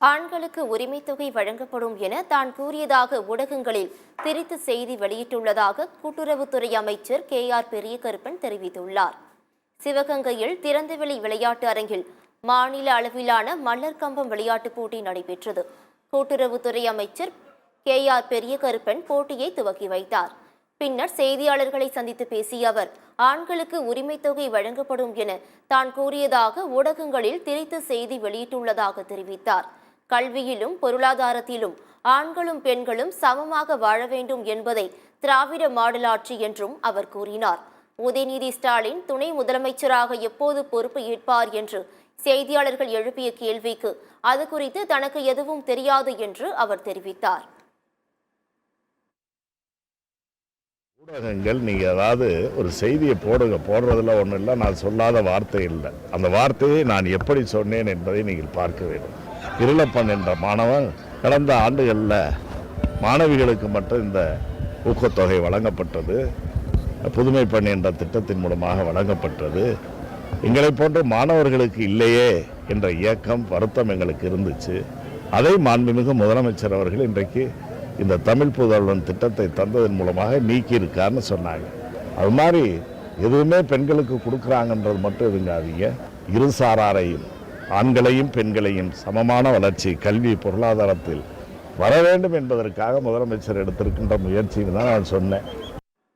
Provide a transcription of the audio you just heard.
ஆண்களுக்கு உரிமை தொகை வழங்கப்படும் என தான் கூறியதாக ஊடகங்களில் திரித்து செய்தி வெளியிட்டுள்ளதாக கூட்டுறவுத்துறை அமைச்சர் KR பெரியகருப்பன் தெரிவித்துள்ளார். சிவகங்கையில் திறந்தவெளி விளையாட்டு அரங்கில் மாநில அளவிலான மல்லர் கம்பம் விளையாட்டுப் போட்டி நடைபெற்றது. கூட்டுறவுத்துறை அமைச்சர் KR பெரியகருப்பன் போட்டியை துவக்கி வைத்தார். பின்னர் செய்தியாளர்களை சந்தித்து பேசிய அவர், ஆண்களுக்கு உரிமை தொகை வழங்கப்படும் என தான் கூறியதாக ஊடகங்களில் திரித்து செய்தி வெளியிட்டுள்ளதாக தெரிவித்தார். கல்வியிலும் பொருளாதாரத்திலும் ஆண்களும் பெண்களும் சமமாக வாழ வேண்டும் என்பதை திராவிட மாடல் ஆட்சி என்றும் அவர் கூறினார். உதயநிதி ஸ்டாலின் துணை முதலமைச்சராக எப்போது பொறுப்பு ஏற்பார் என்று செய்தியாளர்கள் எழுப்பிய கேள்விக்கு அது குறித்து தனக்கு எதுவும் தெரியாது என்று அவர் தெரிவித்தார். ஊடகங்கள் நீங்கள் ஏதாவது ஒரு செய்தியை போடுறதுல ஒன்றும் இல்லை, நான் சொல்லாத வார்த்தை இல்லை. அந்த வார்த்தையை நான் எப்படி சொன்னேன் என்பதை நீங்கள் பார்க்க வேண்டும். இருளப்பன் என்ற மாணவன் கடந்த ஆண்டுகளில் மாணவிகளுக்கு மட்டும் இந்த ஊக்கத்தொகை வழங்கப்பட்டது. புதுமை பெண் என்ற திட்டத்தின் மூலமாக வழங்கப்பட்டது. எங்களை போன்ற மாணவர்களுக்கு இல்லையே என்ற இயக்கம், வருத்தம் எங்களுக்கு இருந்துச்சு. அதை மாண்புமிகு முதலமைச்சர் அவர்கள் இன்றைக்கு இந்த தமிழ் புதல்வன் திட்டத்தை தந்ததன் மூலமாக நீக்கியிருக்காருன்னு சொன்னாங்க. அது மாதிரி எதுவுமே பெண்களுக்கு கொடுக்குறாங்கன்றது மட்டும் இருங்காதீங்க. இருசாராரையும் ஆண்களையும் பெண்களையும் சமமான வளர்ச்சி கல்வி பொருளாதாரத்தில் வர வேண்டும் என்பதற்காக முதலமைச்சர் எடுத்திருக்கின்ற முயற்சின்னு தான் நான் சொன்னேன்.